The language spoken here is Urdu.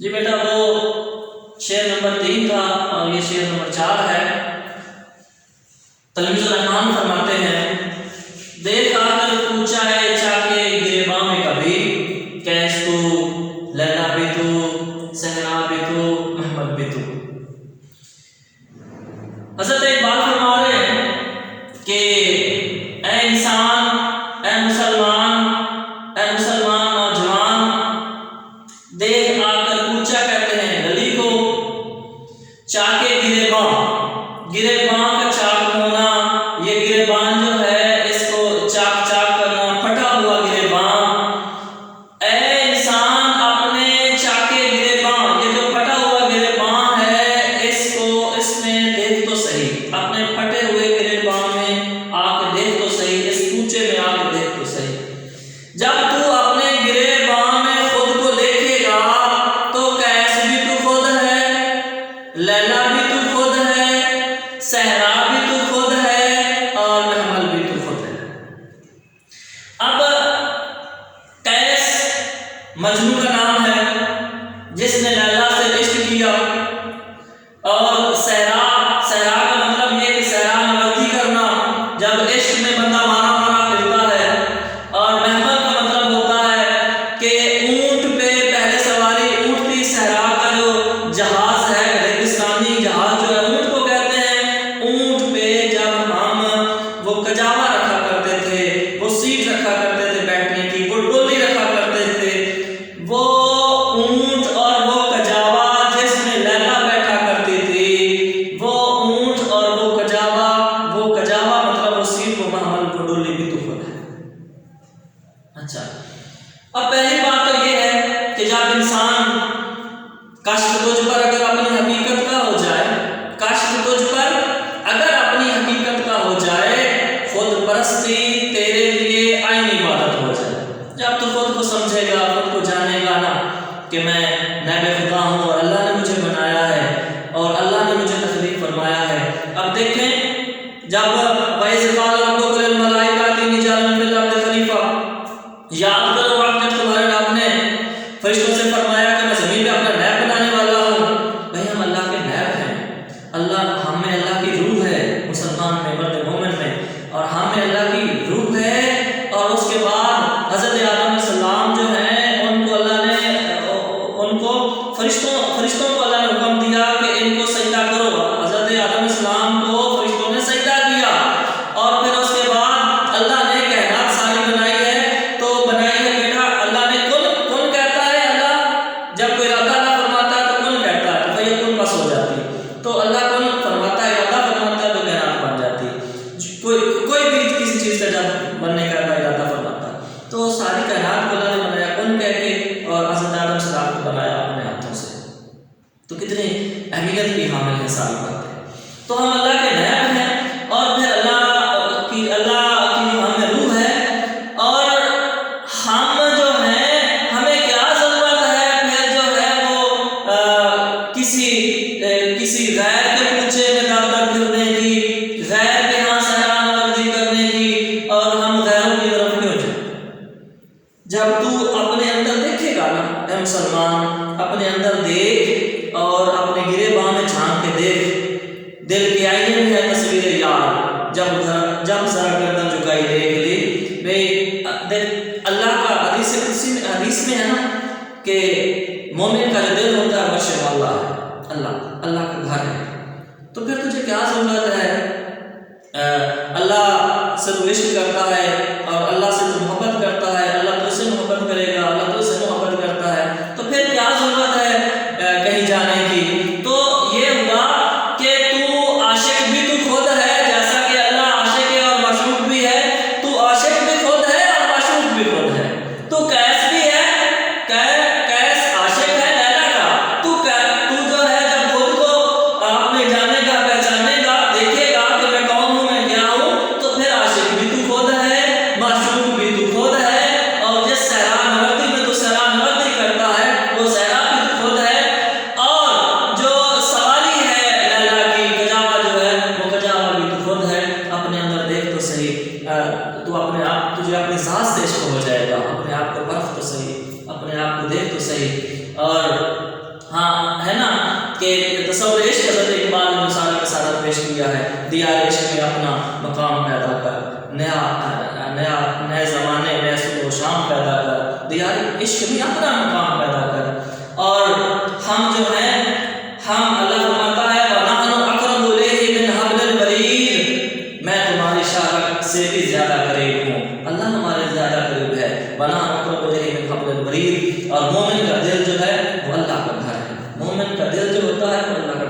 جی بیٹا وہ شعر نمبر 3 تھا اور یہ شعر نمبر 4 ہے۔ تلمیذ الرحمن فرماتے ہیں، دیکھ آ کر پوچھا ہے چاکے گریباں میں کبھی، کیس تو لیلا بھی تو صحرا بھی تو محمد بھی تو۔ حضرت اقبال فرما رہے ہیں کہ اے انسان، اے مسلمان نوجوان، دیکھ آ کر پوچھا کرتے ہیں گلی کو، چاکے گریباں کا چاک ہونا، یہ گریبان جو ہے اس کو چاک کرنا، پھٹا ہوا گریبان۔ اے انسان اپنے چاکے گریباں، یہ جو پھٹا ہوا گریبان ہے اس میں دیکھ تو صحیح، اپنے پھٹے ہوئے گریبان میں آ کے دیکھ تو صحیح، اس کوچے میں آ کے دیکھ تو صحیح۔ جب تو اپنے گریبان میں خود کو دیکھے گا تو کیس بھی تو خود ہے، لیلا بھی تو خود ہے، صحرا بھی تو خود ہے اور محمل بھی تو خود ہے۔ اب قیس مجنون کا نام ہے جس نے لیلا سے عشق کیا، اور صحرا کا مطلب یہ کہ صحرا نوردی کرنا، جب عشق میں بندہ مارا پھرتا ہے، اور محمل کا مطلب ہوتا ہے کہ اونٹ پہ پہلے سواری، اونٹ کی صحرا کا جو جہاز ہے، ریگستانی جہاز جو ہے اونٹ کو کہتے ہیں، اونٹ پہ جب ہم وہ کجاوا رکھا کرتے تھے، وہ سیٹ رکھا کرتے تھے بیٹھنے کی، وہ ڈولی رکھا کرتے تھے، وہ اونٹ اور وہ کجاوا جس میں لیلا بیٹھا کرتی تھی، وہ اونٹ اور وہ کجاوا مطلب وہ سیٹ، وہ محمل، وہ ڈولی بھی تو خود ہے۔ اچھا، اب پہلی بات تو یہ ہے کہ جب انسان کشف تجھ پر اگر اپنی حقیقت کا ہو جائے، کشف تجھ پر اگر اپنی حقیقت کا ہو جائے، خود پرستی تیرے لیے عین عبادت ہو جائے۔ جب تو خود کو سمجھے گا، خود کو جانے گا نا کہ میں نائب خدا ہوں اور اللہ نے مجھے بنایا ہے اور اللہ نے مجھے تخلیق فرمایا ہے۔ اب دیکھیں جب وَإِذْ قَالَ رَبُّكَ لِلْمَلَائِكَةِ إِنِّي جَاعِلٌ فِي الْأَرْضِ خَلِيفَةً، یاد کرو وقت جب تمہارے رب نے فرشتوں سے فرمایا کہ میں زمین پہ اپنا نیب بنانے والا ہوں۔ بھائی ہم اللہ کے نیب ہیں، ہم میں اللہ کی روح ہے، مسلمان میں، مرد مومن میں، اور ہم میں اللہ کی روح ہے۔ اور اس کے بعد حضرت آدم علیہ السلام جو ہیں ان کو اللہ نے فرشتوں کو اللہ نے حکم دیا کہ ان کو سجدہ کرو۔ حضرت آدم علیہ السلام کو فرشتوں نے سجدہ کیا، اور پھر اس کے بعد اللہ نے کائنات ساری بنائی ہے، تو بنائی ہے بیٹا اللہ نے کن کہتا ہے، اللہ جب کوئی ارادہ اللہ فرماتا ہے تو کن کہتا ہے، تو بھائی کن بس ہو جاتی ہے، تو اللہ کن فرماتا ہے، ارادہ فرماتا ہے تو کائنات بن جاتی ہے۔ کوئی بھی کسی چیز کا جب بننے کا ارادہ فرماتا ہے تو ساری کائنات کو اللہ نے بنایا کن کہہ کے، اور حضرت آدم علیہ السلام کو بنایا اپنے ہاتھوں سے۔ تو کتنی اہمیت کی حامل ہے ساری باتیں۔ تو ہم اللہ کے نیب ہیں، اور پھر اللہ کی جو ہمیں روح ہے، اور ہم جو ہیں ہمیں کیا ضرورت ہے پھر جو ہے وہ کسی غیر کے پیچھے میں در پھرنے کی، غیر کے ہاں صحرا نوردی کرنے کی، اور ہم غیروں کی طرف کیوں جائیں؟ جب تو اپنے اندر دیکھے گا نا اے مسلمان، اپنے اندر دیکھ اور اپنے گریباں میں جھانک کے دیکھ، دل کے آئینے میں ہے تصویر یار، جب ذرا گردن جھکائی دیکھ لی، بھئی اللہ کا حدیث میں ہے نا کہ مومن کا جو دل ہوتا ہے عرش والا ہے، اللہ کا گھر ہے۔ تو پھر تجھے کیا ضرورت ہے؟ اللہ سے تو عشق کرتا ہے اور اللہ سے تو محبت کرتا ہے، اللہ تو سے محبت کرے گا، اللہ تو سے محبت کرتا ہے، تو پھر کیا ضرورت ہے کہیں جانے کی؟ تو یہ ہوا کہ تو عاشق بھی تو خود ہے، جیسا کہ اللہ عاشق ہے اور معشوق بھی ہے، تو عاشق بھی خود ہے اور معشوق بھی خود ہے، تو قیس بھی ہے، قیس عاشق ہے لیلا کا، تو جو ہے جب خود کو اپنے جانے گا، پہچانے گا، دیکھے گا کہ میں کون ہوں، میں کیا ہوں، تو پھر عاشق بھی تو خود ہے، معشوق بھی تو خود ہے، اور جس صحرا نوردی میں تو صحرا نوردی کرتا ہے وہ صحرا بھی تو خود ہے، اور جو سواری ہے لیلا کی، کجاوا جو ہے وہ کجاوا بھی تو خود ہے۔ اپنے اندر دیکھ تو صحیح، تو تجھے اپنی ذات سے عشق ہو جائے گا، اپنے آپ کو پرکھ تو صحیح، اپنے آپ کو دیکھ تو صحیح۔ اور ہاں ہے نا کہ تصور عشق حضرت اقبال نے مثال کے ساتھ پیش کیا ہے، دیار عشق میں اپنا مقام پیدا کر، نئے زمانے نئے صبح و شام پیدا کر، دیار عشق میں اپنا مقام پیدا کر۔ اور ہم جو ہیں ہم اللہ فرماتا ہے وَنَحْنُ أَقْرَبُ إِلَيْهِ مِنْ حَبْلِ الْوَرِيدِ، میں تمہاری شاخ سے بھی زیادہ قریب ہوں، اللہ ہمارے زیادہ قریب ہے۔ وَنَحْنُ أَقْرَبُ إِلَيْهِ مِنْ حَبْلِ الْوَرِيدِ، اور مومن کا دل جو ہے وہ اللہ کا گھر ہے، مومن کا دل جو ہوتا ہے وہ اللہ کا